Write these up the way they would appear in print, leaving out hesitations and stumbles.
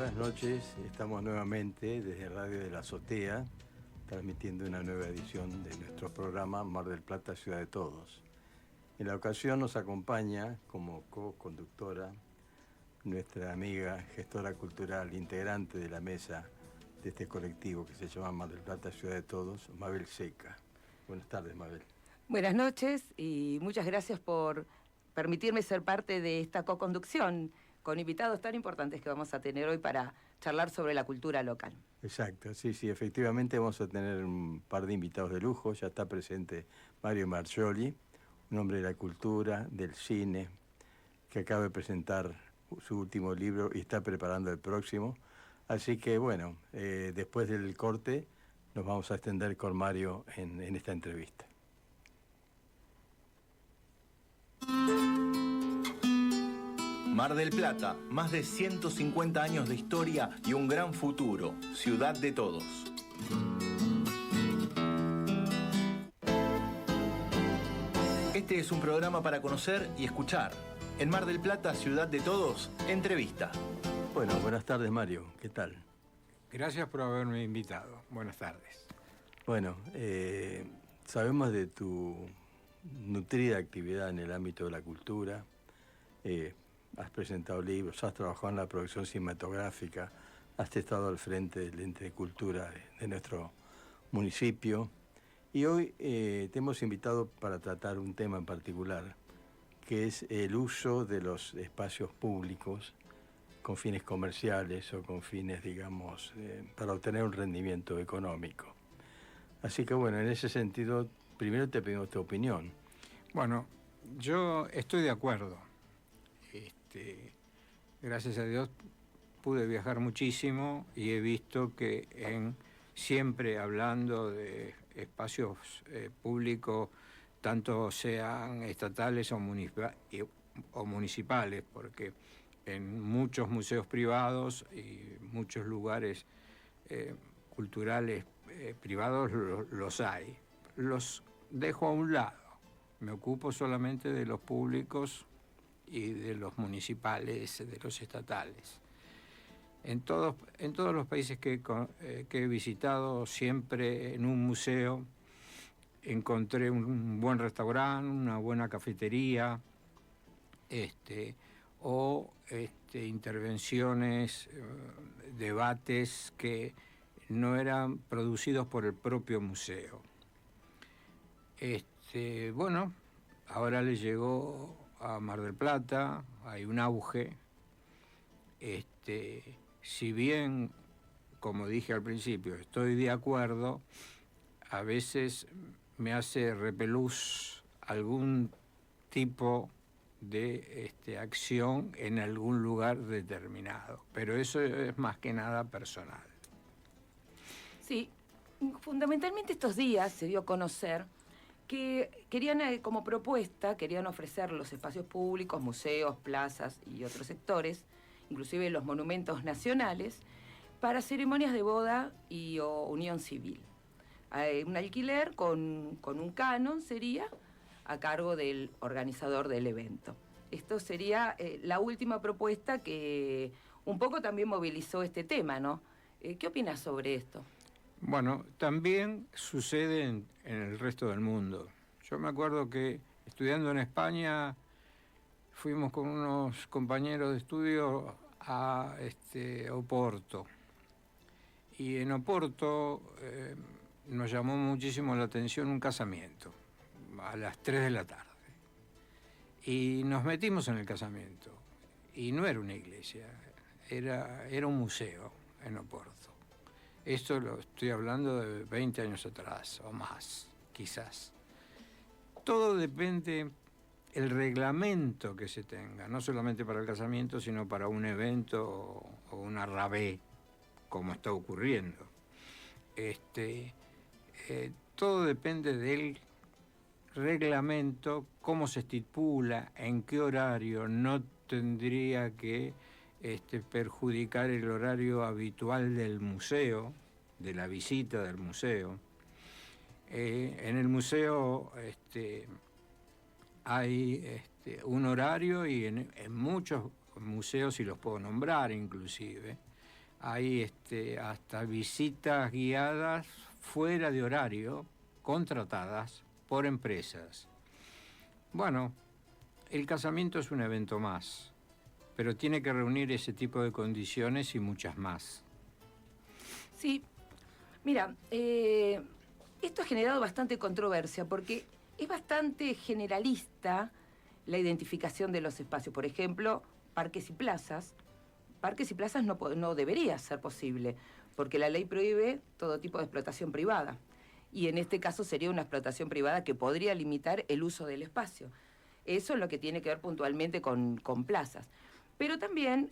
Buenas noches, estamos nuevamente desde Radio de la Azotea, transmitiendo una nueva edición de nuestro programa Mar del Plata, Ciudad de Todos. En la ocasión nos acompaña como co-conductora nuestra amiga, gestora cultural, integrante de la mesa de este colectivo que se llama Mar del Plata, Ciudad de Todos, Mabel Seca. Buenas tardes, Mabel. Buenas noches y muchas gracias por permitirme ser parte de esta co-conducción con invitados tan importantes que vamos a tener hoy para charlar sobre la cultura local. Exacto, sí, efectivamente vamos a tener un par de invitados de lujo. Ya está presente Mario Marcioli, un hombre de la cultura, del cine, que acaba de presentar su último libro y está preparando el próximo. Así que bueno, después del corte nos vamos a extender con Mario en esta entrevista. Mar del Plata, más de 150 años de historia y un gran futuro. Ciudad de Todos. Este es un programa para conocer y escuchar. En Mar del Plata, Ciudad de Todos, entrevista. Bueno, buenas tardes, Mario. ¿Qué tal? Gracias por haberme invitado. Buenas tardes. Bueno, sabemos de tu nutrida actividad en el ámbito de la cultura. Has presentado libros, has trabajado en la producción cinematográfica, has estado al frente del ente de cultura de nuestro municipio y hoy te hemos invitado para tratar un tema en particular, que es el uso de los espacios públicos con fines comerciales o con fines, digamos, para obtener un rendimiento económico. Así que bueno, en ese sentido, primero te pedimos tu opinión. Bueno, yo estoy de acuerdo. Gracias a Dios pude viajar muchísimo y he visto que siempre hablando de espacios públicos, tanto sean estatales o municipales, porque en muchos museos privados y muchos lugares culturales privados los hay. Los dejo a un lado, me ocupo solamente de los públicos y de los municipales, de los estatales. En todos los países que he visitado, siempre en un museo encontré un buen restaurante, una buena cafetería, intervenciones, debates que no eran producidos por el propio museo. Bueno, ahora le llegó a Mar del Plata, hay un auge. Si bien, como dije al principio, estoy de acuerdo, a veces me hace repelús algún tipo de acción en algún lugar determinado, pero eso es más que nada personal. Sí, fundamentalmente estos días se dio a conocer que querían, como propuesta, querían ofrecer los espacios públicos, museos, plazas y otros sectores, inclusive los monumentos nacionales, para ceremonias de boda o unión civil. Un alquiler con un canon sería a cargo del organizador del evento. Esto sería la última propuesta que un poco también movilizó este tema, ¿no? ¿Qué opinas sobre esto? Bueno, también sucede en el resto del mundo. Yo me acuerdo que estudiando en España fuimos con unos compañeros de estudio a Oporto. Y en Oporto nos llamó muchísimo la atención un casamiento a las 3 de la tarde. Y nos metimos en el casamiento. Y no era una iglesia, era un museo en Oporto. Esto lo estoy hablando de 20 años atrás o más, quizás. Todo depende el reglamento que se tenga, no solamente para el casamiento, sino para un evento o una rabé, como está ocurriendo. Todo depende del reglamento, cómo se estipula, en qué horario. No tendría que perjudicar el horario habitual del museo, de la visita del museo. En el museo hay un horario y en muchos museos, y los puedo nombrar inclusive, hay hasta visitas guiadas fuera de horario, contratadas por empresas. Bueno, el casamiento es un evento más, pero tiene que reunir ese tipo de condiciones y muchas más. Sí, mira, esto ha generado bastante controversia porque es bastante generalista la identificación de los espacios. Por ejemplo, parques y plazas. Parques y plazas no debería ser posible, porque la ley prohíbe todo tipo de explotación privada. Y en este caso sería una explotación privada que podría limitar el uso del espacio. Eso es lo que tiene que ver puntualmente con plazas. Pero también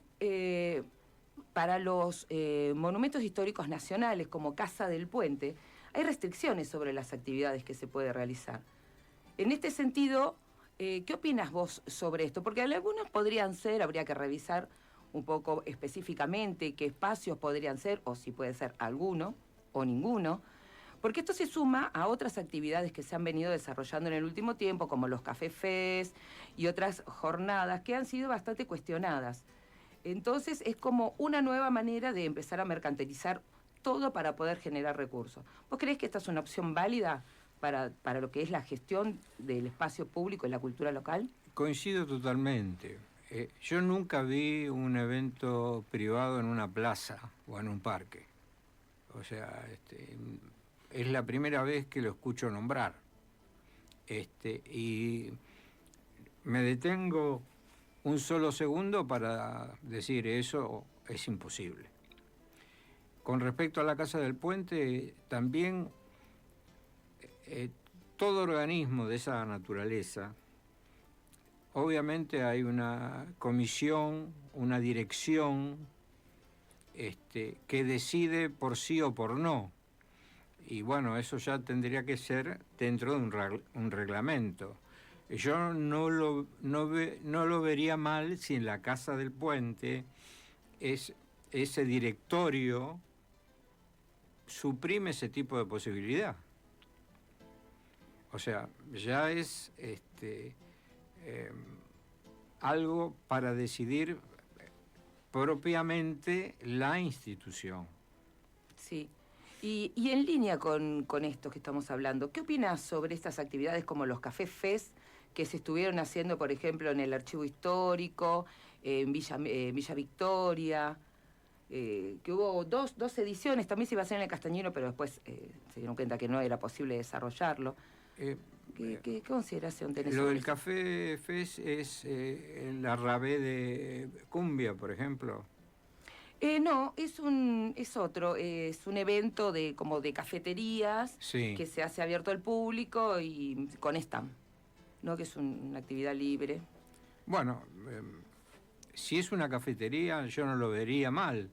para los monumentos históricos nacionales, como Casa del Puente, hay restricciones sobre las actividades que se puede realizar. En este sentido, ¿qué opinas vos sobre esto? Porque algunos podrían ser, habría que revisar un poco específicamente qué espacios podrían ser, o si puede ser alguno o ninguno, porque esto se suma a otras actividades que se han venido desarrollando en el último tiempo, como los Café Fest y otras jornadas que han sido bastante cuestionadas. Entonces es como una nueva manera de empezar a mercantilizar todo para poder generar recursos. ¿Vos creés que esta es una opción válida para lo que es la gestión del espacio público y la cultura local? Coincido totalmente. Yo nunca vi un evento privado en una plaza o en un parque. O sea, es la primera vez que lo escucho nombrar. Y me detengo un solo segundo para decir eso es imposible. Con respecto a la Casa del Puente, también todo organismo de esa naturaleza, obviamente hay una comisión, una dirección que decide por sí o por no. Y bueno, eso ya tendría que ser dentro de un reglamento. Yo no lo vería mal si en la Casa del Puente ese directorio suprime ese tipo de posibilidad. O sea, ya es algo para decidir propiamente la institución. Sí. Y en línea con esto que estamos hablando, ¿qué opinas sobre estas actividades como los Café Fest que se estuvieron haciendo, por ejemplo, en el Archivo Histórico, en Villa Victoria? Que hubo dos ediciones, también se iba a hacer en el Castañino, pero después se dieron cuenta que no era posible desarrollarlo. ¿Qué consideración tenés Lo sobre del eso? Café Fest es la rabé de Cumbia, por ejemplo. No, es otro, es un evento como de cafeterías Sí. que se hace abierto al público y con stand, ¿no? Que es una actividad libre. Bueno, si es una cafetería, yo no lo vería mal.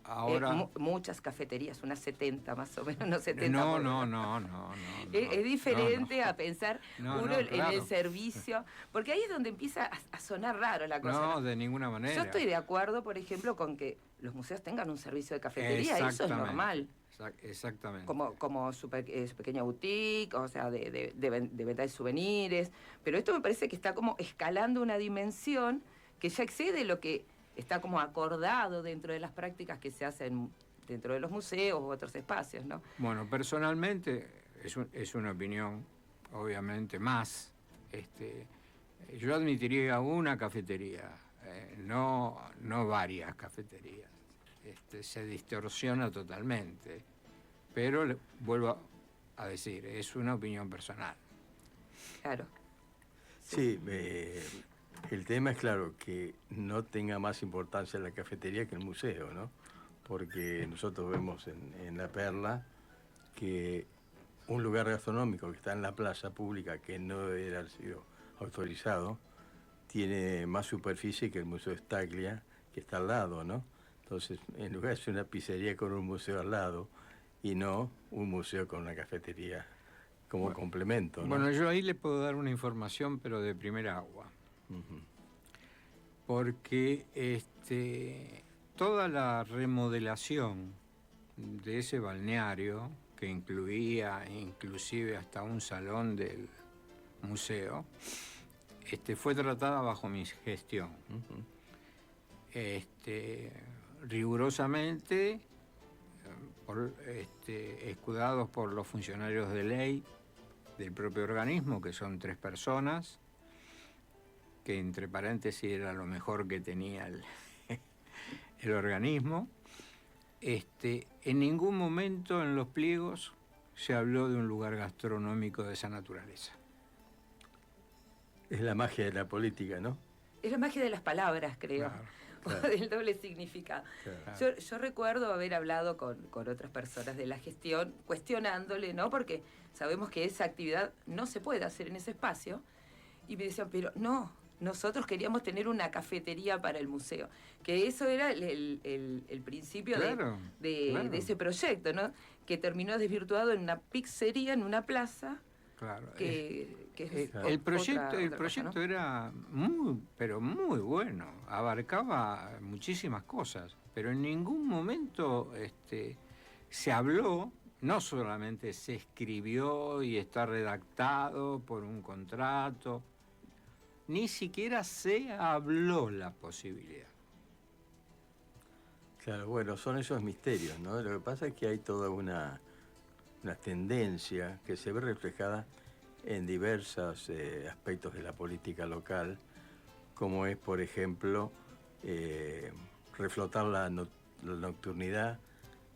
Ahora... Muchas cafeterías, unas 70 más o menos, no 70. No. Es diferente a pensar uno en claro. el servicio, porque ahí es donde empieza a sonar raro la cosa. No, de ninguna manera. Yo estoy de acuerdo, por ejemplo, con que los museos tengan un servicio de cafetería, eso es normal. Exactamente. Como su pequeña boutique, o sea, de venta de souvenirs. Pero esto me parece que está como escalando una dimensión que ya excede lo que está como acordado dentro de las prácticas que se hacen dentro de los museos u otros espacios, ¿no? Bueno, personalmente es una opinión, obviamente, más. Yo admitiría una cafetería, no varias cafeterías. Se distorsiona totalmente. Pero vuelvo a decir, es una opinión personal. Claro. Sí, el tema es claro que no tenga más importancia la cafetería que el museo, ¿no? Porque nosotros vemos en La Perla que un lugar gastronómico que está en la plaza pública, que no debería haber sido autorizado, tiene más superficie que el Museo Staglia, que está al lado, ¿no? Entonces, en lugar de ser una pizzería con un museo al lado, y no un museo con una cafetería como complemento, ¿no? Bueno, yo ahí le puedo dar una información, pero de primera agua. Uh-huh. Porque toda la remodelación de ese balneario, que incluía inclusive hasta un salón del museo, fue tratada bajo mi gestión. Uh-huh. rigurosamente, escudados por los funcionarios de ley del propio organismo, que son 3 personas, que entre paréntesis era lo mejor que tenía el organismo. En ningún momento en los pliegos se habló de un lugar gastronómico de esa naturaleza. Es la magia de la política, ¿no? Es la magia de las palabras, creo. Claro. O del doble significado. Claro. Yo recuerdo haber hablado con otras personas de la gestión, cuestionándole, ¿no? Porque sabemos que esa actividad no se puede hacer en ese espacio. Y me decían, pero no, nosotros queríamos tener una cafetería para el museo. Que eso era el principio Claro. de ese proyecto, ¿no? Que terminó desvirtuado en una pizzería, en una plaza. Claro. El proyecto era pero muy bueno, abarcaba muchísimas cosas, pero en ningún momento se habló, no solamente se escribió y está redactado por un contrato, ni siquiera se habló la posibilidad. Claro, bueno, son esos misterios, ¿no? Lo que pasa es que hay toda una tendencia que se ve reflejada en diversos aspectos de la política local, como es, por ejemplo, reflotar la nocturnidad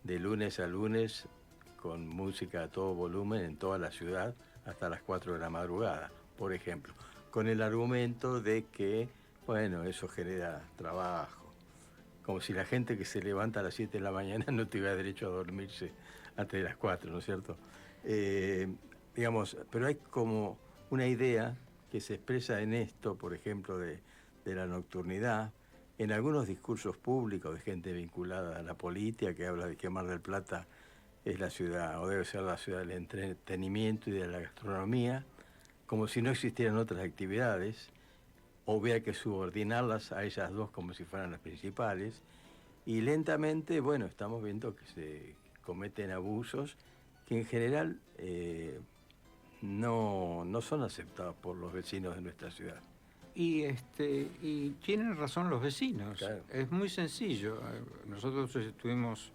de lunes a lunes con música a todo volumen en toda la ciudad hasta las 4 de la madrugada, por ejemplo, con el argumento de que, bueno, eso genera trabajo, como si la gente que se levanta a las 7 de la mañana no tuviera derecho a dormirse antes de las 4, ¿no es cierto? Digamos, pero hay como una idea que se expresa en esto, por ejemplo, de la nocturnidad, en algunos discursos públicos de gente vinculada a la política, que habla de que Mar del Plata es la ciudad, o debe ser la ciudad del entretenimiento y de la gastronomía, como si no existieran otras actividades, o hubiera que subordinarlas a ellas dos como si fueran las principales, y lentamente, bueno, estamos viendo que se cometen abusos que en general no son aceptados por los vecinos de nuestra ciudad. Y tienen razón los vecinos. Claro. Es muy sencillo. Nosotros estuvimos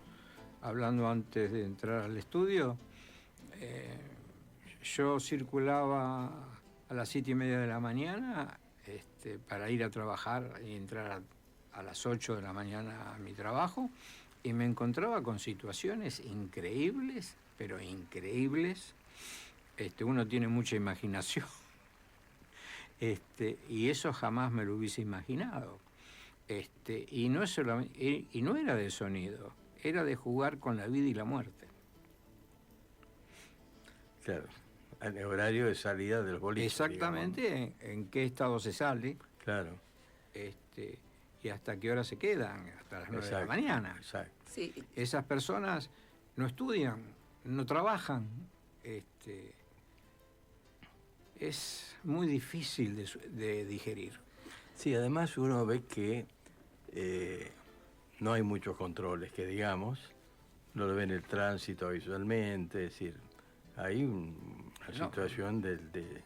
hablando antes de entrar al estudio. Yo circulaba a las 7:30 de la mañana para ir a trabajar y entrar a las 8 de la mañana a mi trabajo, y me encontraba con situaciones increíbles, pero increíbles. Uno tiene mucha imaginación. Y eso jamás me lo hubiese imaginado. Y no es solamente, y no era de sonido, era de jugar con la vida y la muerte. Claro, el horario de salida del boliche. Exactamente, en qué estado se sale. Claro. Y hasta qué hora se quedan, hasta las 9 de la mañana. Exacto. Sí. Esas personas no estudian, no trabajan. Es muy difícil de digerir. Sí, además uno ve que no hay muchos controles, que digamos, no lo ve en el tránsito visualmente, es decir, hay una situación del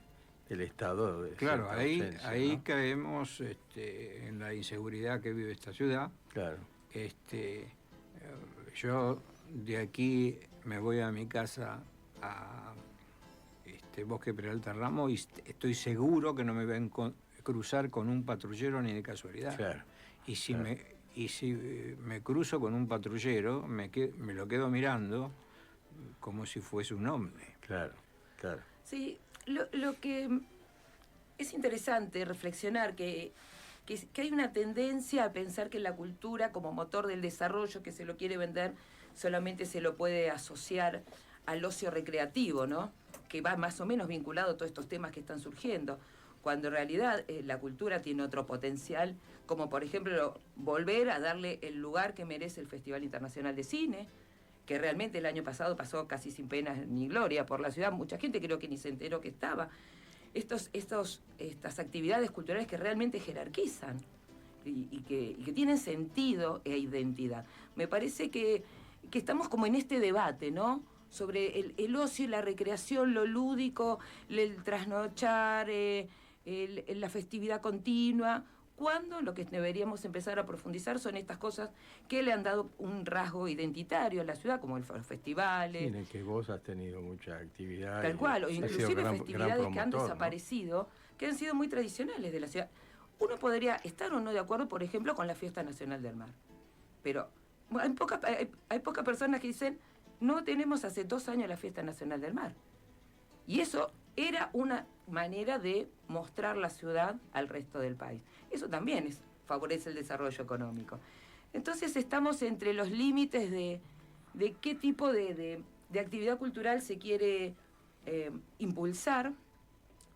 Estado. Claro, ausencia, ahí ¿no? caemos en la inseguridad que vive esta ciudad. Claro. Yo de aquí me voy a mi casa a Bosque Peralta Ramos y estoy seguro que no me ven cruzar con un patrullero ni de casualidad. Claro. Y si Claro. me cruzo con un patrullero, me lo quedo mirando como si fuese un hombre. Claro, claro. Sí, lo que es interesante reflexionar que hay una tendencia a pensar que la cultura como motor del desarrollo que se lo quiere vender solamente se lo puede asociar al ocio recreativo, ¿no? Que va más o menos vinculado a todos estos temas que están surgiendo, cuando en realidad la cultura tiene otro potencial, como por ejemplo volver a darle el lugar que merece el Festival Internacional de Cine, que realmente el año pasado pasó casi sin pena ni gloria por la ciudad, mucha gente creo que ni se enteró que estaba. Estas actividades culturales que realmente jerarquizan y que tienen sentido e identidad. Me parece que estamos como en este debate, ¿no? Sobre el ocio y la recreación, lo lúdico, el trasnochar, la festividad continua. cuando lo que deberíamos empezar a profundizar son estas cosas que le han dado un rasgo identitario a la ciudad, como los festivales. Sí, en el que vos has tenido mucha actividad. Tal cual, o has sido inclusive gran festividades que han promotor, ¿no? desaparecido, que han sido muy tradicionales de la ciudad. Uno podría estar o no de acuerdo, por ejemplo, con la Fiesta Nacional del Mar, pero hay pocas personas que dicen, no tenemos hace 2 años la Fiesta Nacional del Mar. Y eso era una manera de mostrar la ciudad al resto del país. Eso también favorece el desarrollo económico. Entonces estamos entre los límites de qué tipo de actividad cultural se quiere impulsar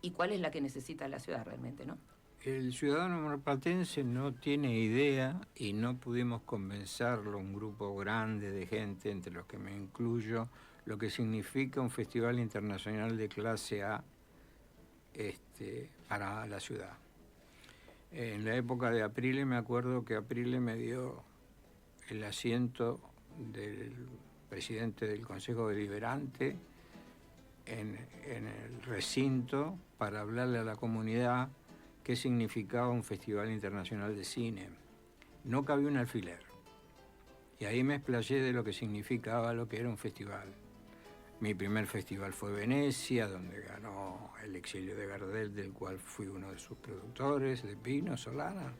y cuál es la que necesita la ciudad realmente, ¿no? El ciudadano marplatense no tiene idea, y no pudimos convencerlo, un grupo grande de gente, entre los que me incluyo, lo que significa un festival internacional de clase A para la ciudad. En la época de Aprile, me acuerdo que Aprile me dio el asiento del presidente del Consejo Deliberante en el recinto para hablarle a la comunidad qué significaba un festival internacional de cine. No cabía un alfiler. Y ahí me explayé de lo que significaba lo que era un festival. Mi primer festival fue Venecia, donde ganó El exilio de Gardel, del cual fui uno de sus productores, de Pino Solana.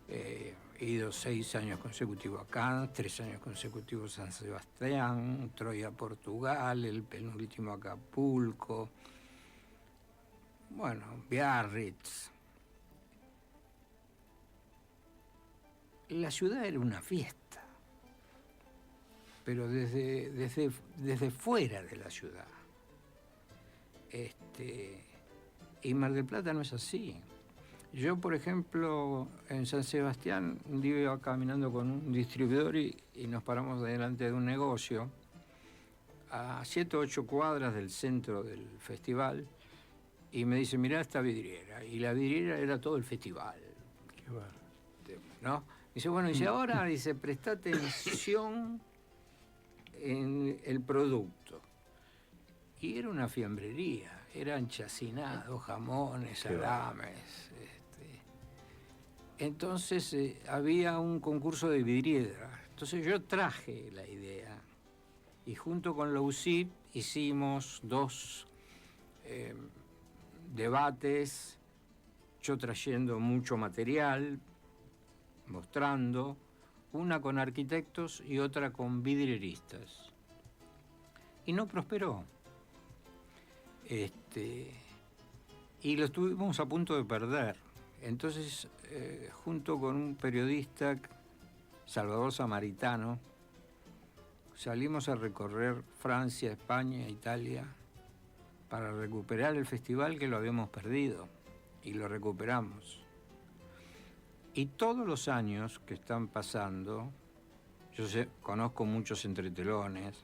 He ido 6 años consecutivos a Cannes, 3 años consecutivos a San Sebastián, Troya, Portugal, el penúltimo Acapulco, bueno, Biarritz. La ciudad era una fiesta, pero desde fuera de la ciudad. Y Mar del Plata no es así. Yo, por ejemplo, en San Sebastián, un día iba caminando con un distribuidor y nos paramos delante de un negocio a 7 o 8 cuadras del centro del festival, y me dice, mirá esta vidriera. Y la vidriera era todo el festival. Qué bueno. ¿No? Dice, bueno, dice, ahora, dice, presta atención en el producto. Y era una fiambrería, eran chacinados, jamones, salames. Entonces había un concurso de vidriera. Entonces yo traje la idea y junto con la UCIP hicimos 2 debates, yo trayendo mucho material, mostrando, una con arquitectos y otra con vidrieristas. Y no prosperó. Y lo estuvimos a punto de perder. Entonces, junto con un periodista, Salvador Samaritano, salimos a recorrer Francia, España, Italia, para recuperar el festival que lo habíamos perdido. Y lo recuperamos. Y todos los años que están pasando, conozco muchos entretelones,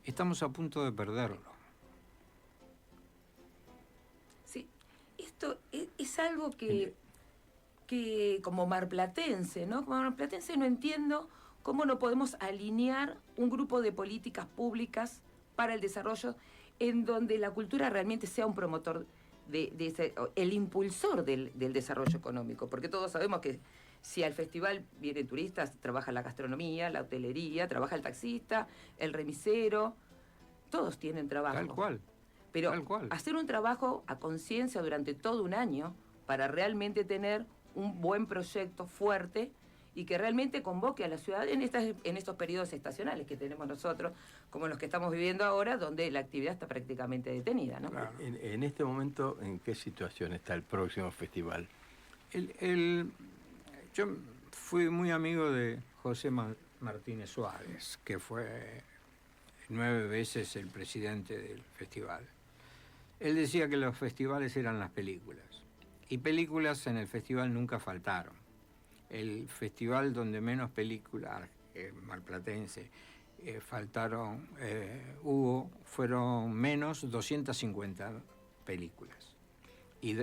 estamos a punto de perderlo. Sí, esto es algo que como marplatense, ¿no? Como marplatense no entiendo cómo no podemos alinear un grupo de políticas públicas para el desarrollo en donde la cultura realmente sea un promotor el impulsor del desarrollo económico, porque todos sabemos que si al festival vienen turistas, trabaja la gastronomía, la hotelería, trabaja el taxista, el remisero, todos tienen trabajo. Tal cual. Pero tal cual. Hacer un trabajo a conciencia durante todo un año para realmente tener un buen proyecto fuerte y que realmente convoque a la ciudad en estos periodos estacionales que tenemos nosotros, como los que estamos viviendo ahora, donde la actividad está prácticamente detenida, ¿no? Claro. En este momento, ¿en qué situación está el próximo festival? Yo fui muy amigo de José Martínez Suárez, que fue 9 veces el presidente del festival. Él decía que los festivales eran las películas, y películas en el festival nunca faltaron. El festival donde menos películas marplatense fueron menos 250 películas. Y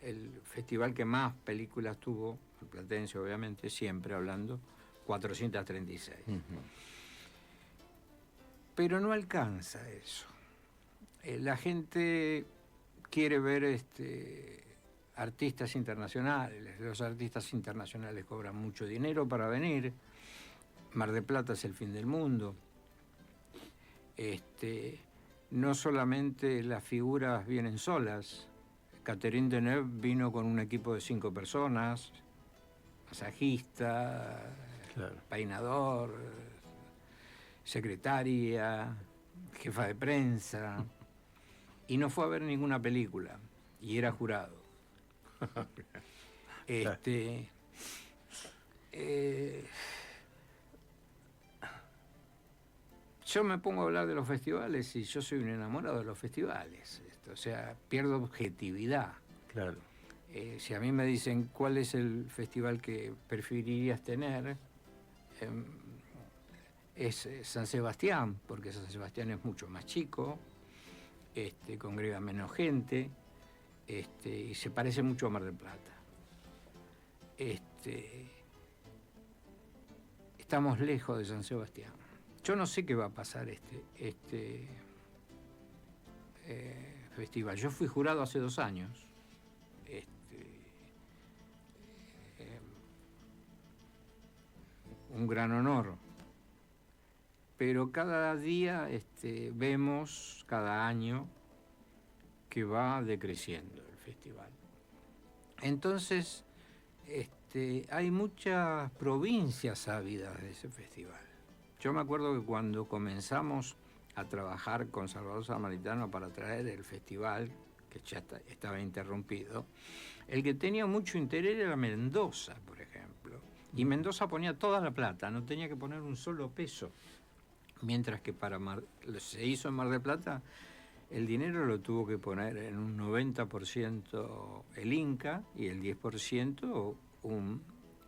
el festival que más películas tuvo, marplatense obviamente, siempre hablando, 436. Uh-huh. Pero no alcanza eso. La gente quiere ver artistas internacionales. Los artistas internacionales cobran mucho dinero para venir. Mar del Plata es el fin del mundo. No solamente las figuras vienen solas. Catherine Deneuve vino con un equipo de 5 personas, masajista, Claro. peinador, secretaria, jefa de prensa, y no fue a ver ninguna película, y era jurado. Yo me pongo a hablar de los festivales y yo soy un enamorado de los festivales. O sea, pierdo objetividad. Claro. Si a mí me dicen cuál es el festival que preferirías tener, es San Sebastián, porque San Sebastián es mucho más chico, congrega menos gente, y se parece mucho a Mar del Plata. Estamos lejos de San Sebastián. Yo no sé qué va a pasar este festival. Yo fui jurado hace 2 años. Un gran honor. Pero cada día vemos, cada año, que va decreciendo el festival. Entonces, hay muchas provincias ávidas de ese festival. Yo me acuerdo que cuando comenzamos a trabajar con Salvador Samaritano para traer el festival, que ya estaba interrumpido, el que tenía mucho interés era Mendoza, por ejemplo. Y Mendoza ponía toda la plata, no tenía que poner un solo peso. Mientras que se hizo en Mar del Plata, el dinero lo tuvo que poner en un 90% el Inca y el 10% un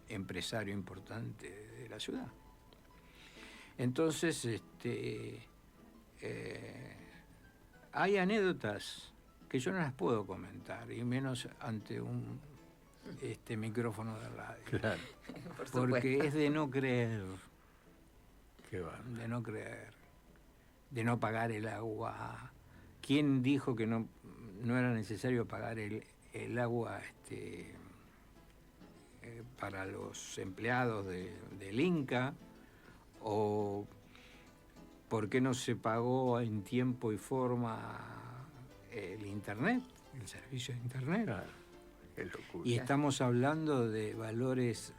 empresario importante de la ciudad. Entonces, hay anécdotas que yo no las puedo comentar, y menos ante un micrófono de radio. Claro. Porque es de no creer. Qué bárbaro. De no creer, de no pagar el agua. ¿Quién dijo que no era necesario pagar el agua para los empleados del Inca? ¿O por qué no se pagó en tiempo y forma el Internet, el servicio de Internet? Claro. Qué locura. Y estamos hablando de valores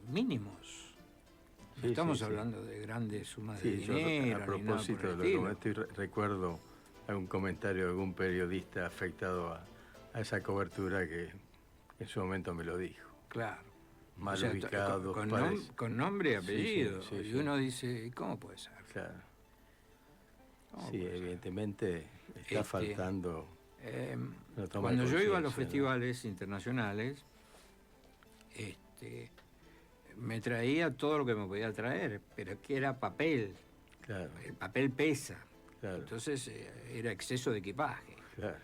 mínimos. No Sí, estamos sí, sí. hablando de grandes sumas Sí, de dinero. a propósito de lo que comenté, recuerdo algún comentario de algún periodista afectado a esa cobertura que en su momento me lo dijo. Claro. Mal O sea, ubicados, con nombre y apellido. Sí, y sí. uno dice, ¿cómo puede ser? Claro. ¿Cómo Sí, puede ser? evidentemente está faltando. una toma de Cuando yo iba a los conciencia, ¿no? festivales internacionales, me traía todo lo que me podía traer, pero que era papel. Claro, El papel pesa. claro, Entonces era exceso de equipaje. claro.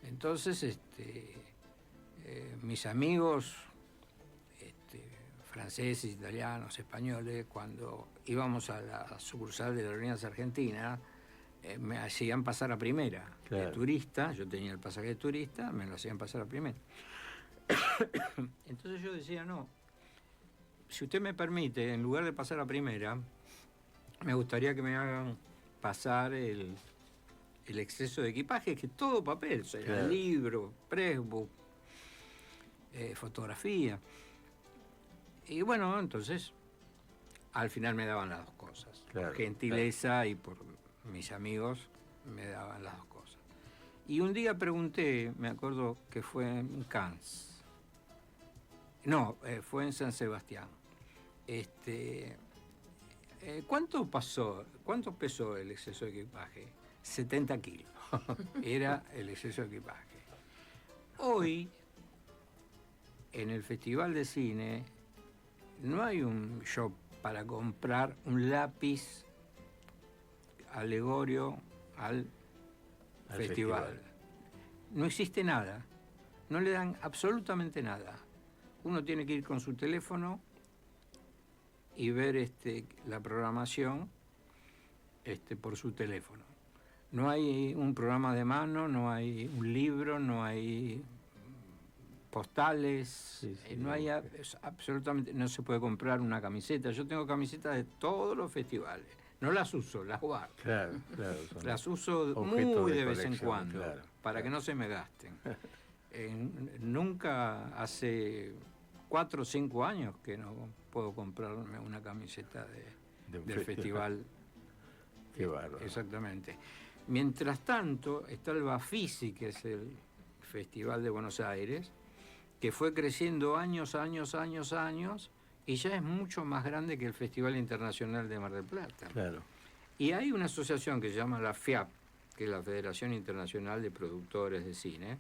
Entonces, mis amigos franceses, italianos, españoles, cuando íbamos a la sucursal de Aerolíneas Argentinas, me hacían pasar a primera. Claro. De turista, yo tenía el pasaje de turista, me lo hacían pasar a primera. Entonces yo decía, no, si usted me permite, en lugar de pasar a primera, me gustaría que me hagan pasar el exceso de equipaje, que es todo papel, o sea, Claro. libro, pressbook, fotografía. Y bueno, entonces, al final me daban las dos cosas. Claro, Por gentileza y por mis amigos me daban las dos cosas. Y un día pregunté, me acuerdo que fue en Cannes. No, fue en San Sebastián. ¿Cuánto pesó el exceso de equipaje? 70 kilos. Era el exceso de equipaje. Hoy, en el Festival de Cine, no hay un shop para comprar un lápiz alegorio al festival. No existe nada. No le dan absolutamente nada. Uno tiene que ir con su teléfono y ver la programación por su teléfono. No hay un programa de mano, no hay un libro, no hay postales, Sí, no hay absolutamente, no se puede comprar una camiseta. Yo tengo camisetas de todos los festivales. No las uso, las guardo. Claro, claro. Son Las uso objetos muy de vez en colección, cuando, claro, para claro. que no se me gasten. Nunca, hace 4 o 5 años que no puedo comprarme una camiseta De un del festival. Qué bárbaro. Exactamente. Mientras tanto, está el Bafisi, que es el Festival de Buenos Aires, que fue creciendo años, y ya es mucho más grande que el Festival Internacional de Mar del Plata. Claro. Y hay una asociación que se llama la FIAP, que es la Federación Internacional de Productores de Cine,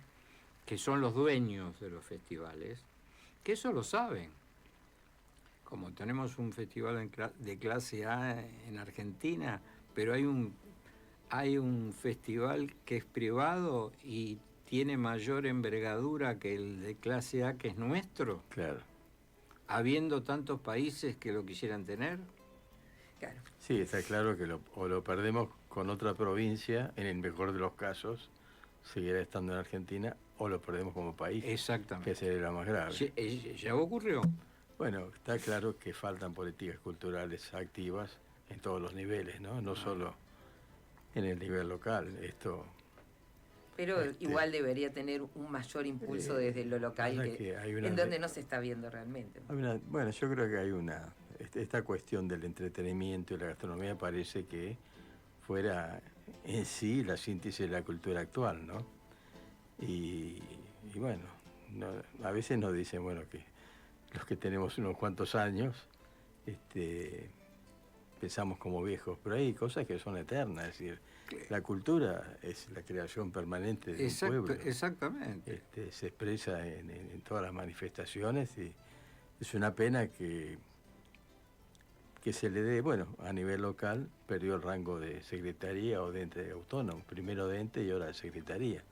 que son los dueños de los festivales, que eso lo saben. Como tenemos un festival de clase A en Argentina, pero hay un festival que es privado y tiene mayor envergadura que el de clase A, que es nuestro, Claro. habiendo tantos países que lo quisieran tener. Claro. Sí, está claro que lo perdemos con otra provincia, en el mejor de los casos, seguirá estando en Argentina, o lo perdemos como país, Exactamente. que sería la más grave. Ya ocurrió. Bueno, está claro que faltan políticas culturales activas en todos los niveles, ¿no? No solo en el nivel local. Esto, Pero igual debería tener un mayor impulso desde lo local, que hay una en donde no se está viendo realmente. bueno, yo creo que hay esta cuestión del entretenimiento y la gastronomía parece que fuera en sí la síntesis de la cultura actual, ¿no? Y bueno, a veces nos dicen, bueno, que los que tenemos unos cuantos años, pensamos como viejos, pero hay cosas que son eternas, es decir, la cultura es la creación permanente de un pueblo. Exactamente. Se expresa en todas las manifestaciones y es una pena que se le dé, bueno, a nivel local perdió el rango de secretaría o de ente autónomo, primero de ente y ahora de secretaría.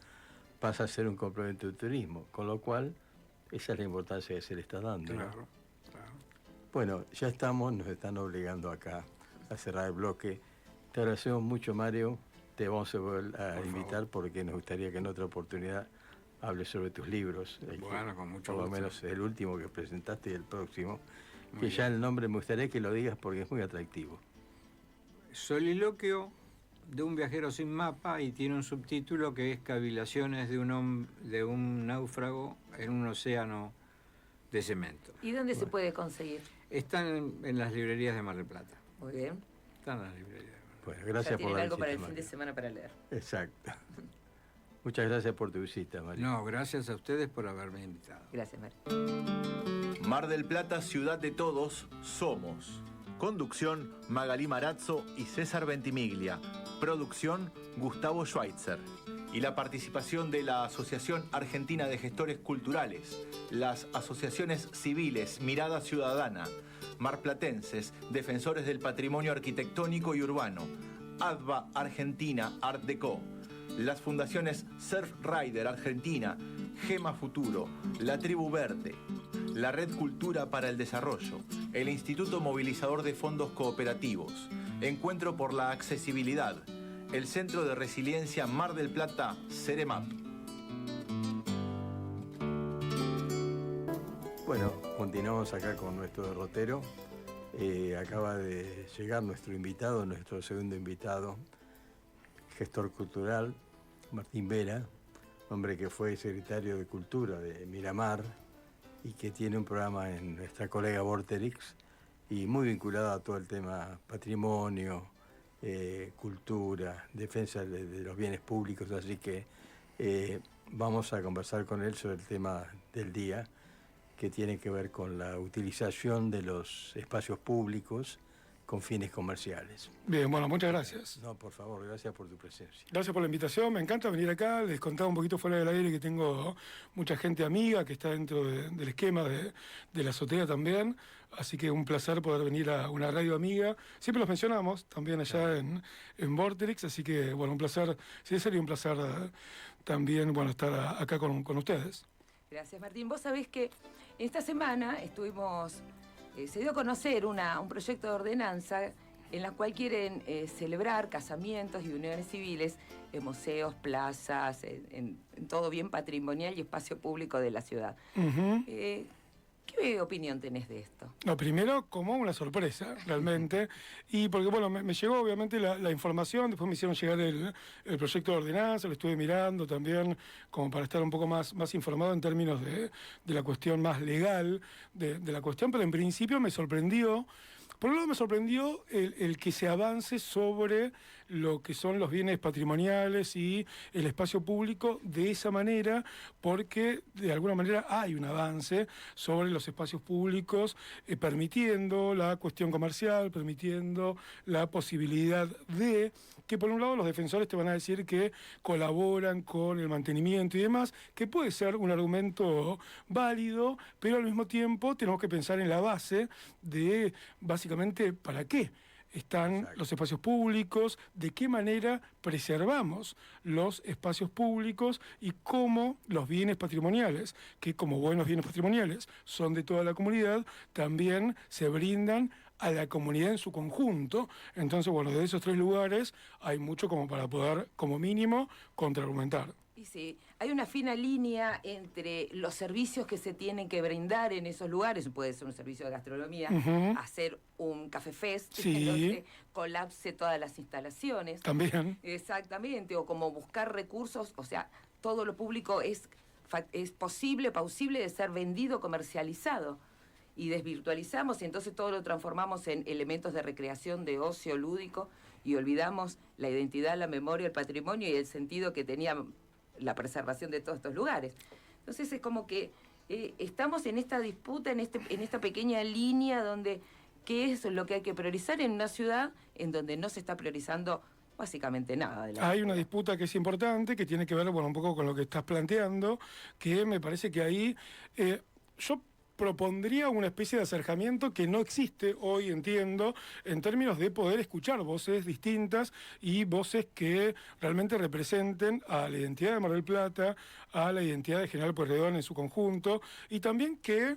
Pasa a ser un complemento de turismo, con lo cual esa es la importancia que se le está dando, ¿no? Claro. Bueno, ya nos están obligando acá a cerrar el bloque. Te agradecemos mucho, Mario. Te vamos a volver a invitar porque nos gustaría que en otra oportunidad hables sobre tus libros. Bueno, con mucho por lo gusto. menos el último que presentaste y el próximo. Muy Que bien. ya el nombre me gustaría que lo digas porque es muy atractivo. Soliloquio de un viajero sin mapa, y tiene un subtítulo que es Cavilaciones de un náufrago en un océano de cemento. ¿Y dónde se puede conseguir? Están en las librerías de Mar del Plata. Muy bien. Están en las librerías de Mar del Plata. Bueno, Ya gracias por tienen la algo visita, para el fin Mario. de semana para leer. Exacto. Muchas gracias por tu visita, Mario. No, gracias a ustedes por haberme invitado. Gracias, María. Mar del Plata, ciudad de todos, somos. Conducción, Magalí Marazzo y César Ventimiglia. Producción, Gustavo Schweitzer. Y la participación de la Asociación Argentina de Gestores Culturales, las asociaciones civiles Mirada Ciudadana, marplatenses, defensores del patrimonio arquitectónico y urbano, ADVA Argentina Art Deco, las fundaciones Surf Rider Argentina, Gema Futuro, La Tribu Verde, la Red Cultura para el Desarrollo, el Instituto Movilizador de Fondos Cooperativos, Encuentro por la Accesibilidad, el Centro de Resiliencia Mar del Plata, CEREMAP. Bueno, continuamos acá con nuestro derrotero. Acaba de llegar nuestro invitado, nuestro segundo invitado, gestor cultural, Martín Vera, hombre que fue secretario de Cultura de Miramar y que tiene un programa en nuestra colega Vorterix y muy vinculado a todo el tema patrimonio, cultura, defensa de los bienes públicos, así que vamos a conversar con él sobre el tema del día, que tiene que ver con la utilización de los espacios públicos con fines comerciales. Bien, bueno, muchas gracias. No, por favor, gracias por tu presencia. Gracias por la invitación, me encanta venir acá. Les contaba un poquito fuera del aire que tengo mucha gente amiga que está dentro del esquema de la azotea también, así que un placer poder venir a una radio amiga. Siempre los mencionamos también allá en Vorterix, así que bueno, un placer, sí, sería un placer también bueno, estar acá con ustedes. Gracias, Martín. Vos sabés que esta semana se dio a conocer un proyecto de ordenanza en la cual quieren celebrar casamientos y uniones civiles en museos, plazas, en todo bien patrimonial y espacio público de la ciudad. Ujú. ¿Qué opinión tenés de esto? Lo primero, como una sorpresa, realmente. Y porque, bueno, me llegó obviamente la información, después me hicieron llegar el proyecto de ordenanza, lo estuve mirando también, como para estar un poco más informado en términos de la cuestión más legal de la cuestión, pero en principio me sorprendió. Por un lado me sorprendió el que se avance sobre lo que son los bienes patrimoniales y el espacio público de esa manera, porque de alguna manera hay un avance sobre los espacios públicos, permitiendo la cuestión comercial, permitiendo la posibilidad de que por un lado los defensores te van a decir que colaboran con el mantenimiento y demás, que puede ser un argumento válido, pero al mismo tiempo tenemos que pensar en la base de básicamente para qué están Exacto. los espacios públicos, de qué manera preservamos los espacios públicos y cómo los bienes patrimoniales, que como buenos bienes patrimoniales son de toda la comunidad, también se brindan a la comunidad en su conjunto. Entonces, bueno, de esos tres lugares hay mucho como para poder, como mínimo, contraargumentar. Y sí, hay una fina línea entre los servicios que se tienen que brindar en esos lugares, puede ser un servicio de gastronomía, Ujú. hacer un café fest, Sí. donde colapse todas las instalaciones. También. Exactamente, o como buscar recursos, o sea, todo lo público es posible, plausible de ser vendido, comercializado. Y desvirtualizamos y entonces todo lo transformamos en elementos de recreación, de ocio lúdico, y olvidamos la identidad, la memoria, el patrimonio y el sentido que tenía la preservación de todos estos lugares. Entonces es como que estamos en esta disputa, en esta pequeña línea donde qué es lo que hay que priorizar en una ciudad en donde no se está priorizando básicamente nada. Hay una disputa que es importante, que tiene que ver, bueno, un poco con lo que estás planteando, que me parece que ahí yo propondría una especie de acercamiento que no existe hoy, entiendo, en términos de poder escuchar voces distintas y voces que realmente representen a la identidad de Mar del Plata, a la identidad de General Pueyrredón en su conjunto, y también que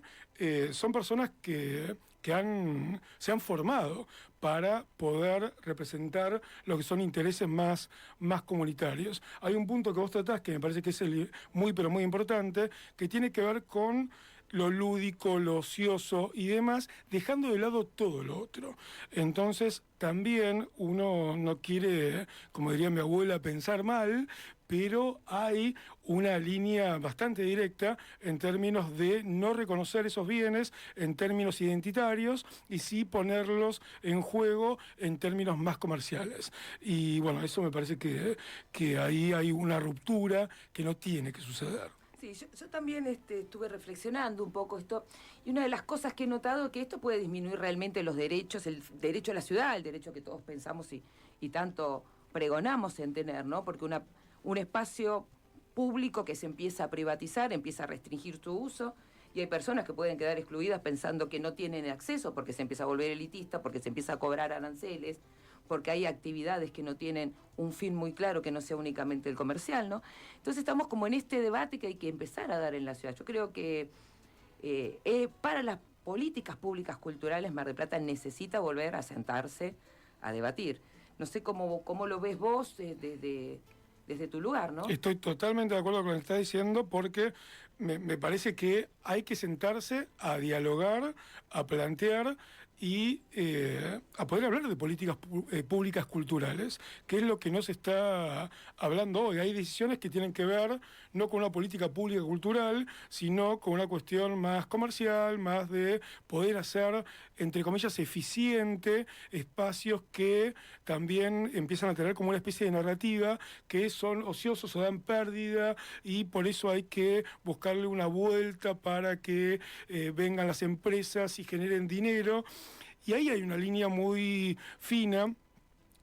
son personas que se han formado para poder representar lo que son intereses más comunitarios. Hay un punto que vos tratás que me parece que es muy, pero muy importante, que tiene que ver con lo lúdico, lo ocioso y demás, dejando de lado todo lo otro. Entonces, también uno no quiere, como diría mi abuela, pensar mal, pero hay una línea bastante directa en términos de no reconocer esos bienes en términos identitarios y sí ponerlos en juego en términos más comerciales. Y bueno, eso me parece que ahí hay una ruptura que no tiene que suceder. Sí, yo también estuve reflexionando un poco esto, y una de las cosas que he notado es que esto puede disminuir realmente los derechos, el derecho a la ciudad, el derecho que todos pensamos y tanto pregonamos en tener, ¿no? Porque un espacio público que se empieza a privatizar, empieza a restringir su uso, y hay personas que pueden quedar excluidas pensando que no tienen acceso porque se empieza a volver elitista, porque se empieza a cobrar aranceles, porque hay actividades que no tienen un fin muy claro, que no sea únicamente el comercial, ¿no? Entonces estamos como en este debate que hay que empezar a dar en la ciudad. Yo creo que para las políticas públicas culturales Mar del Plata necesita volver a sentarse a debatir. No sé cómo lo ves vos desde tu lugar, ¿no? Estoy totalmente de acuerdo con lo que estás diciendo porque me parece que hay que sentarse a dialogar, a plantear y a poder hablar de políticas públicas culturales, que es lo que no se está hablando hoy. Hay decisiones que tienen que ver no con una política pública cultural, sino con una cuestión más comercial, más de poder hacer, entre comillas, eficiente espacios que también empiezan a tener como una especie de narrativa que son ociosos o dan pérdida y por eso hay que buscarle una vuelta para que vengan las empresas y generen dinero. Y ahí hay una línea muy fina.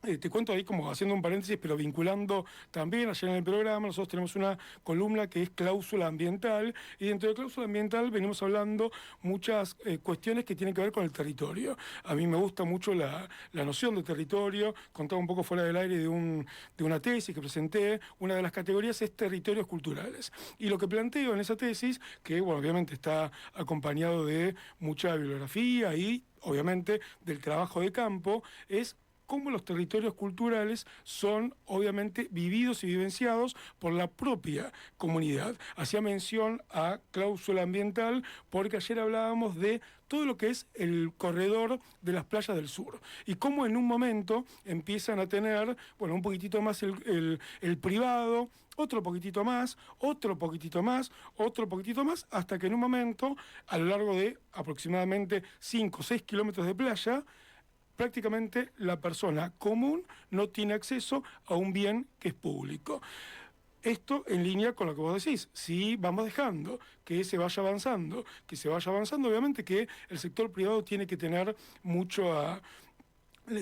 Te cuento ahí como haciendo un paréntesis, pero vinculando también ayer en el programa, nosotros tenemos una columna que es cláusula ambiental, y dentro de cláusula ambiental venimos hablando muchas cuestiones que tienen que ver con el territorio. A mí me gusta mucho la noción de territorio, contaba un poco fuera del aire de una tesis que presenté, una de las categorías es territorios culturales. Y lo que planteo en esa tesis, que bueno, obviamente está acompañado de mucha bibliografía y obviamente del trabajo de campo, es cómo los territorios culturales son obviamente vividos y vivenciados por la propia comunidad. Hacía mención a cláusula ambiental porque ayer hablábamos de todo lo que es el corredor de las playas del sur y cómo en un momento empiezan a tener, bueno, un poquitito más el privado, otro poquitito más, otro poquitito más, otro poquitito más, hasta que en un momento, a lo largo de aproximadamente 5 o 6 kilómetros de playa, prácticamente la persona común no tiene acceso a un bien que es público. Esto en línea con lo que vos decís, si vamos dejando que se vaya avanzando, obviamente que el sector privado tiene que tener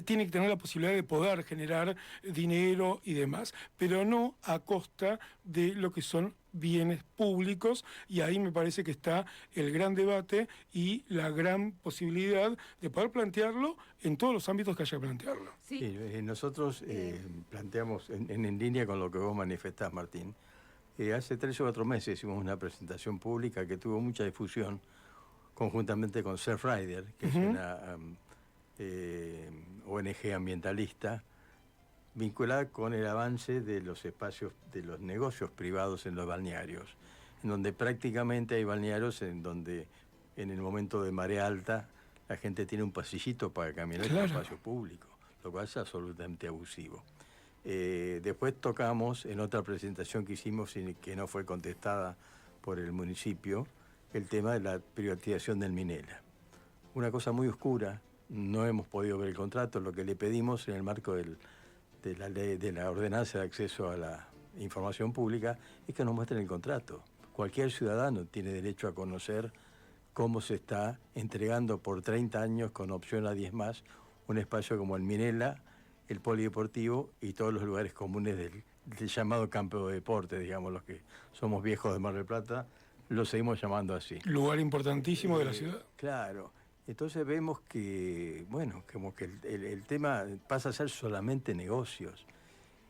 tiene que tener la posibilidad de poder generar dinero y demás, pero no a costa de lo que son bienes públicos, y ahí me parece que está el gran debate y la gran posibilidad de poder plantearlo en todos los ámbitos que haya que plantearlo. Sí. Sí, nosotros planteamos en línea con lo que vos manifestás, Martín. Hace 3 o 4 meses hicimos una presentación pública que tuvo mucha difusión conjuntamente con Surfrider, que es una ONG ambientalista vinculada con el avance de los espacios, de los negocios privados en los balnearios, en donde prácticamente hay balnearios en donde en el momento de marea alta la gente tiene un pasillito para caminar en el espacio público, lo cual es absolutamente abusivo. Después tocamos en otra presentación que hicimos y que no fue contestada por el municipio, el tema de la privatización del Minela. Una cosa muy oscura, no hemos podido ver el contrato, lo que le pedimos en el marco de la ley, de la ordenanza de acceso a la información pública, es que nos muestren el contrato. Cualquier ciudadano tiene derecho a conocer cómo se está entregando por 30 años, con opción a 10 más, un espacio como el Minela, el polideportivo y todos los lugares comunes del llamado campo de deporte, digamos, los que somos viejos de Mar del Plata, lo seguimos llamando así. Lugar importantísimo de la ciudad. Claro. Entonces vemos que, bueno, como que el tema pasa a ser solamente negocios.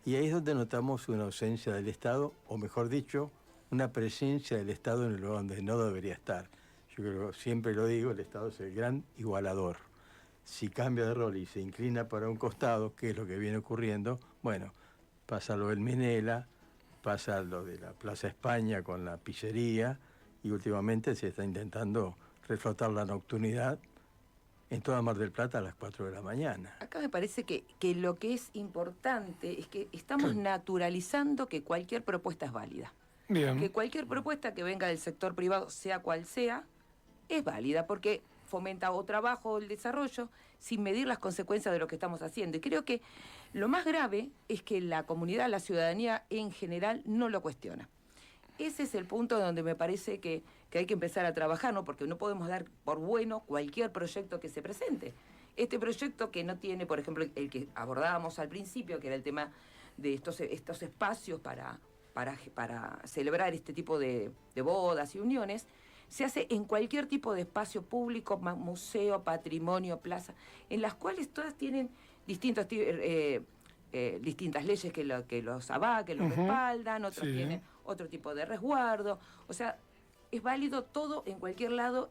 Y ahí es donde notamos una ausencia del Estado, o mejor dicho, una presencia del Estado en el lugar donde no debería estar. Yo creo, siempre lo digo, el Estado es el gran igualador. Si cambia de rol y se inclina para un costado, que es lo que viene ocurriendo, bueno, pasa lo del Minela, pasa lo de la Plaza España con la pizzería, y últimamente se está intentando reflotar la nocturnidad en toda Mar del Plata a las 4 de la mañana. Acá me parece que lo que es importante es que estamos naturalizando que cualquier propuesta es válida. Bien. Que cualquier propuesta que venga del sector privado, sea cual sea, es válida porque fomenta o trabajo o el desarrollo sin medir las consecuencias de lo que estamos haciendo. Y creo que lo más grave es que la comunidad, la ciudadanía en general, no lo cuestiona. Ese es el punto donde me parece que hay que empezar a trabajar, ¿no? Porque no podemos dar por bueno cualquier proyecto que se presente. Este proyecto que no tiene, por ejemplo, el que abordábamos al principio, que era el tema de estos espacios para celebrar este tipo de bodas y uniones, se hace en cualquier tipo de espacio público, museo, patrimonio, plaza, en las cuales todas tienen distintas leyes que los respaldan, otros tienen otro tipo de resguardo. O sea, es válido todo en cualquier lado.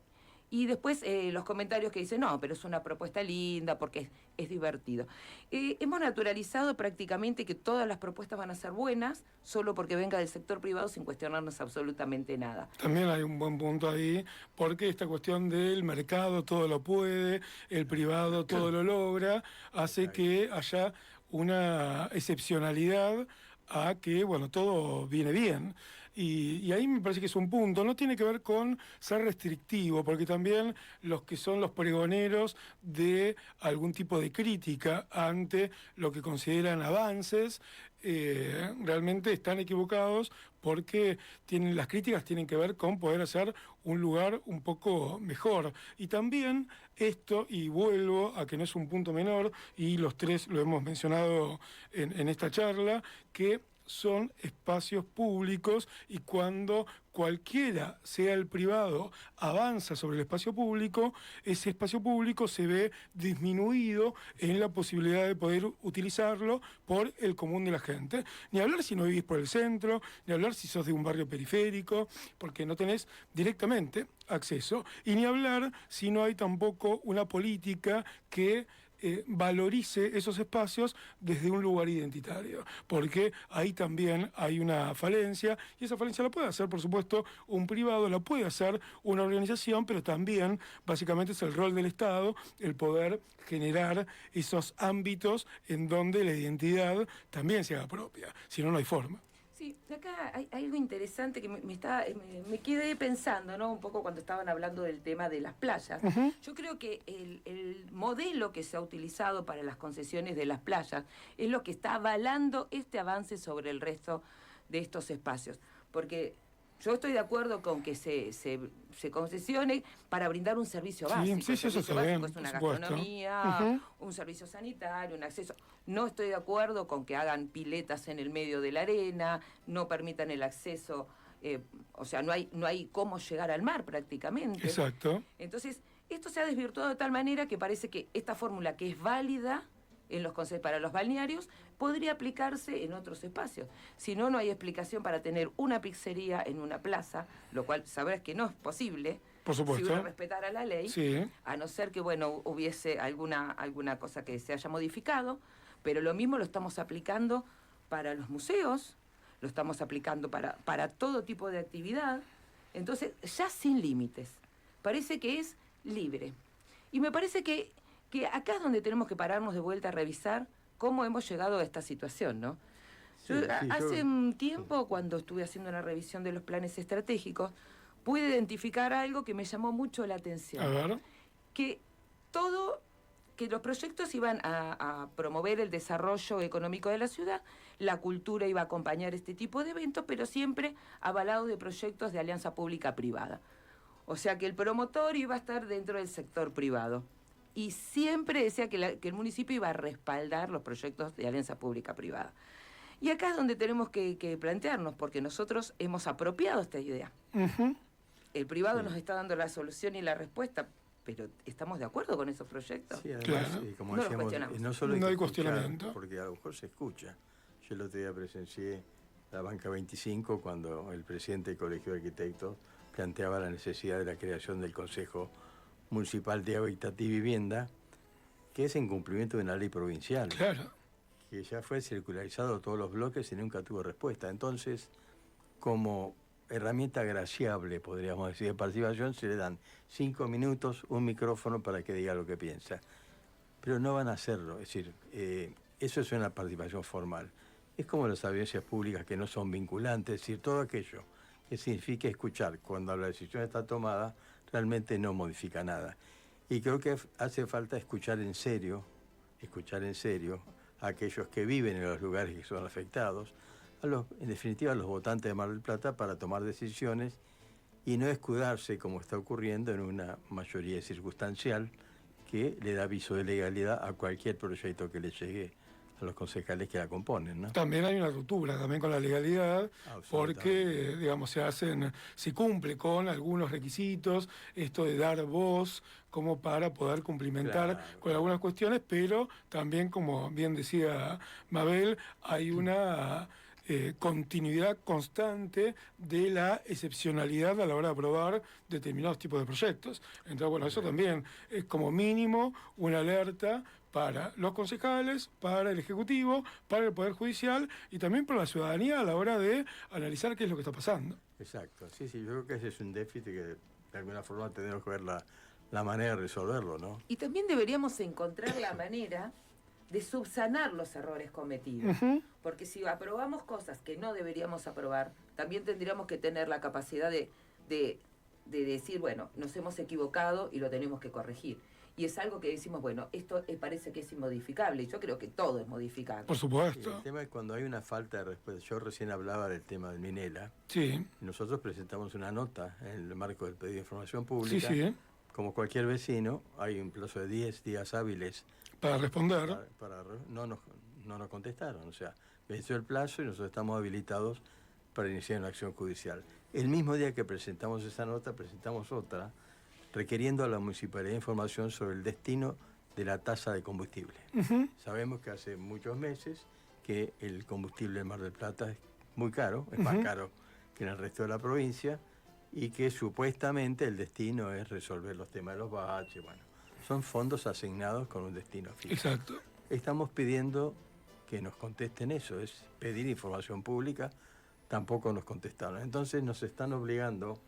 Y después los comentarios que dicen, no, pero es una propuesta linda porque es divertido. Hemos naturalizado prácticamente que todas las propuestas van a ser buenas solo porque venga del sector privado sin cuestionarnos absolutamente nada. También hay un buen punto ahí, porque esta cuestión del mercado todo lo puede, el privado todo lo logra, hace que haya una excepcionalidad a que, bueno, todo viene bien. Y ahí me parece que es un punto, no tiene que ver con ser restrictivo, porque también los que son los pregoneros de algún tipo de crítica ante lo que consideran avances, realmente están equivocados, porque las críticas tienen que ver con poder hacer un lugar un poco mejor. Y también esto, y vuelvo a que no es un punto menor, y los tres lo hemos mencionado en esta charla, que son espacios públicos, y cuando cualquiera, sea el privado, avanza sobre el espacio público, ese espacio público se ve disminuido en la posibilidad de poder utilizarlo por el común de la gente. Ni hablar si no vivís por el centro, ni hablar si sos de un barrio periférico, porque no tenés directamente acceso, y ni hablar si no hay tampoco una política que valorice esos espacios desde un lugar identitario, porque ahí también hay una falencia, y esa falencia la puede hacer, por supuesto, un privado, la puede hacer una organización, pero también, básicamente, es el rol del Estado el poder generar esos ámbitos en donde la identidad también se haga propia, si no, no hay forma. Sí, acá hay algo interesante que me quedé pensando, ¿no? Un poco cuando estaban hablando del tema de las playas. Yo creo que el modelo que se ha utilizado para las concesiones de las playas es lo que está avalando este avance sobre el resto de estos espacios. Porque yo estoy de acuerdo con que se concesione para brindar un servicio básico. Sí, eso está bien, Es una por supuesto. gastronomía, un servicio sanitario, un acceso. No estoy de acuerdo con que hagan piletas en el medio de la arena, no permitan el acceso, o sea, no hay cómo llegar al mar prácticamente. Exacto. Entonces, esto se ha desvirtuado de tal manera que parece que esta fórmula, que es válida para los balnearios, podría aplicarse en otros espacios. Si no, no hay explicación para tener una pizzería en una plaza, lo cual sabrás que no es posible. Por supuesto. Si uno respetara la ley, Sí. a no ser que, bueno, hubiese alguna cosa que se haya modificado, pero lo mismo lo estamos aplicando para los museos, lo estamos aplicando para todo tipo de actividad. Entonces, ya sin límites. Parece que es libre. Y me parece que acá es donde tenemos que pararnos de vuelta a revisar cómo hemos llegado a esta situación, ¿no? Hace un tiempo, cuando estuve haciendo una revisión de los planes estratégicos, pude identificar algo que me llamó mucho la atención. A ver. Que los proyectos iban a promover el desarrollo económico de la ciudad, la cultura iba a acompañar este tipo de eventos, pero siempre avalado de proyectos de alianza pública-privada. O sea que el promotor iba a estar dentro del sector privado. Y siempre decía que el municipio iba a respaldar los proyectos de alianza pública-privada. Y acá es donde tenemos que plantearnos, porque nosotros hemos apropiado esta idea. El privado nos está dando la solución y la respuesta, pero ¿estamos de acuerdo con esos proyectos? Sí, además, Claro. como No los decíamos, cuestionamos. no solo No hay que escuchar, cuestionamiento. porque a lo mejor se escucha. Yo el otro día presencié la Banca 25 cuando el presidente del Colegio de Arquitectos planteaba la necesidad de la creación del Consejo Municipal de Hábitat y Vivienda, que es en cumplimiento de una ley provincial, Claro. que ya fue circularizado a todos los bloques y nunca tuvo respuesta. Entonces, como herramienta agraciable, podríamos decir, de participación, se le dan 5 minutos, un micrófono para que diga lo que piensa. Pero no van a hacerlo, es decir, eso es una participación formal. Es como las audiencias públicas que no son vinculantes, es decir, todo aquello que significa escuchar cuando la decisión está tomada, realmente no modifica nada. Y creo que hace falta escuchar en serio a aquellos que viven en los lugares que son afectados, en definitiva a los votantes de Mar del Plata, para tomar decisiones y no escudarse, como está ocurriendo, en una mayoría circunstancial que le da aviso de legalidad a cualquier proyecto que le llegue a los concejales que la componen, ¿no? También hay una ruptura también con la legalidad, porque, digamos, se cumple con algunos requisitos, esto de dar voz como para poder cumplimentar con algunas cuestiones, pero también, como bien decía Mabel, hay una continuidad constante de la excepcionalidad a la hora de aprobar determinados tipos de proyectos. Entonces, bueno, eso también es como mínimo una alerta para los concejales, para el Ejecutivo, para el Poder Judicial y también para la ciudadanía a la hora de analizar qué es lo que está pasando. Exacto, sí, yo creo que ese es un déficit que de alguna forma tenemos que ver la manera de resolverlo, ¿no? Y también deberíamos encontrar la manera de subsanar los errores cometidos. Porque si aprobamos cosas que no deberíamos aprobar, también tendríamos que tener la capacidad de decir, bueno, nos hemos equivocado y lo tenemos que corregir. Y es algo que decimos, bueno, esto parece que es inmodificable, y yo creo que todo es modificable. Por Sí, supuesto. el tema es cuando hay una falta de respuesta. Yo recién hablaba del tema del Minela. Sí, Nosotros presentamos una nota en el marco del pedido de información sí, pública. sí, Como cualquier vecino, hay un plazo de 10 días hábiles. para responder. No nos contestaron. O sea, venció el plazo y nosotros estamos habilitados para iniciar una acción judicial. El mismo día que presentamos esa nota, presentamos otra, requiriendo a la municipalidad información sobre el destino de la tasa de combustible. Sabemos que hace muchos meses que el combustible en Mar del Plata es muy caro, es más caro que en el resto de la provincia, y que supuestamente el destino es resolver los temas de los baches, bueno, son fondos asignados con un destino fijo. Exacto. Estamos pidiendo que nos contesten eso, es pedir información pública, tampoco nos contestaron. Entonces nos están obligando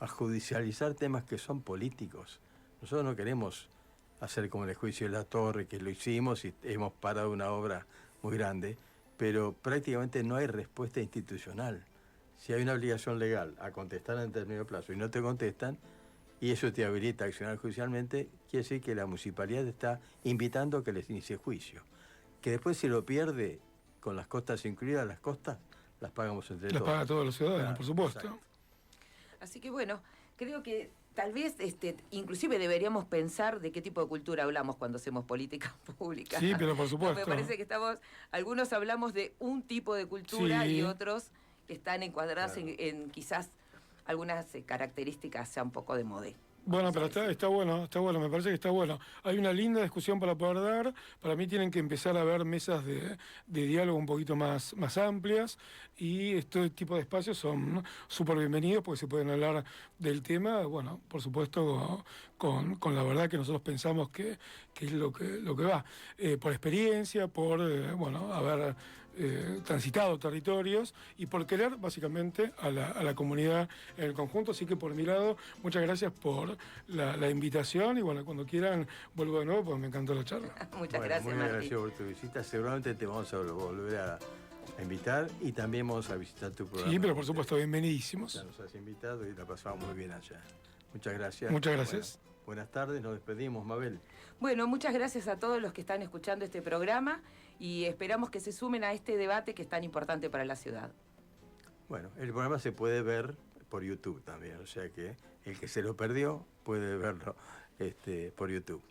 a judicializar temas que son políticos. Nosotros no queremos hacer como el juicio de la Torre, que lo hicimos y hemos parado una obra muy grande, pero prácticamente no hay respuesta institucional. Si hay una obligación legal a contestar en determinado plazo y no te contestan, y eso te habilita a accionar judicialmente, quiere decir que la municipalidad está invitando a que les inicie juicio. Que después si lo pierde, con las costas incluidas, las costas las pagamos entre Las todos. paga todos los ciudadanos, Claro, por supuesto. exacto. Así que bueno, creo que tal vez inclusive deberíamos pensar de qué tipo de cultura hablamos cuando hacemos política pública. Sí, pero por supuesto. Me parece que algunos hablamos de un tipo de cultura Sí. y otros que están encuadrados Claro. en quizás algunas características sea un poco de modé. Bueno, pero está bueno, me parece que está bueno. Hay una linda discusión para poder dar. Para mí tienen que empezar a haber mesas de diálogo un poquito más amplias, y este tipo de espacios son súper bienvenidos porque se pueden hablar del tema, bueno, por supuesto con la verdad que nosotros pensamos que es lo que va. Por experiencia, por haber transitado territorios y por querer básicamente a la comunidad en el conjunto. Así que por mi lado, muchas gracias por la invitación, y bueno, cuando quieran vuelvo de nuevo porque me encantó la charla. Muchas gracias, Muy Martín. agradecido por tu visita. Seguramente te vamos a volver a invitar y también vamos a visitar tu programa. Sí, pero por supuesto, bienvenidísimos. Ya nos has invitado y la pasamos muy bien allá. Muchas gracias. Muchas gracias. Bueno, buenas tardes, nos despedimos, Mabel. Bueno, muchas gracias a todos los que están escuchando este programa y esperamos que se sumen a este debate que es tan importante para la ciudad. Bueno, el programa se puede ver por YouTube también, o sea que el que se lo perdió puede verlo por YouTube.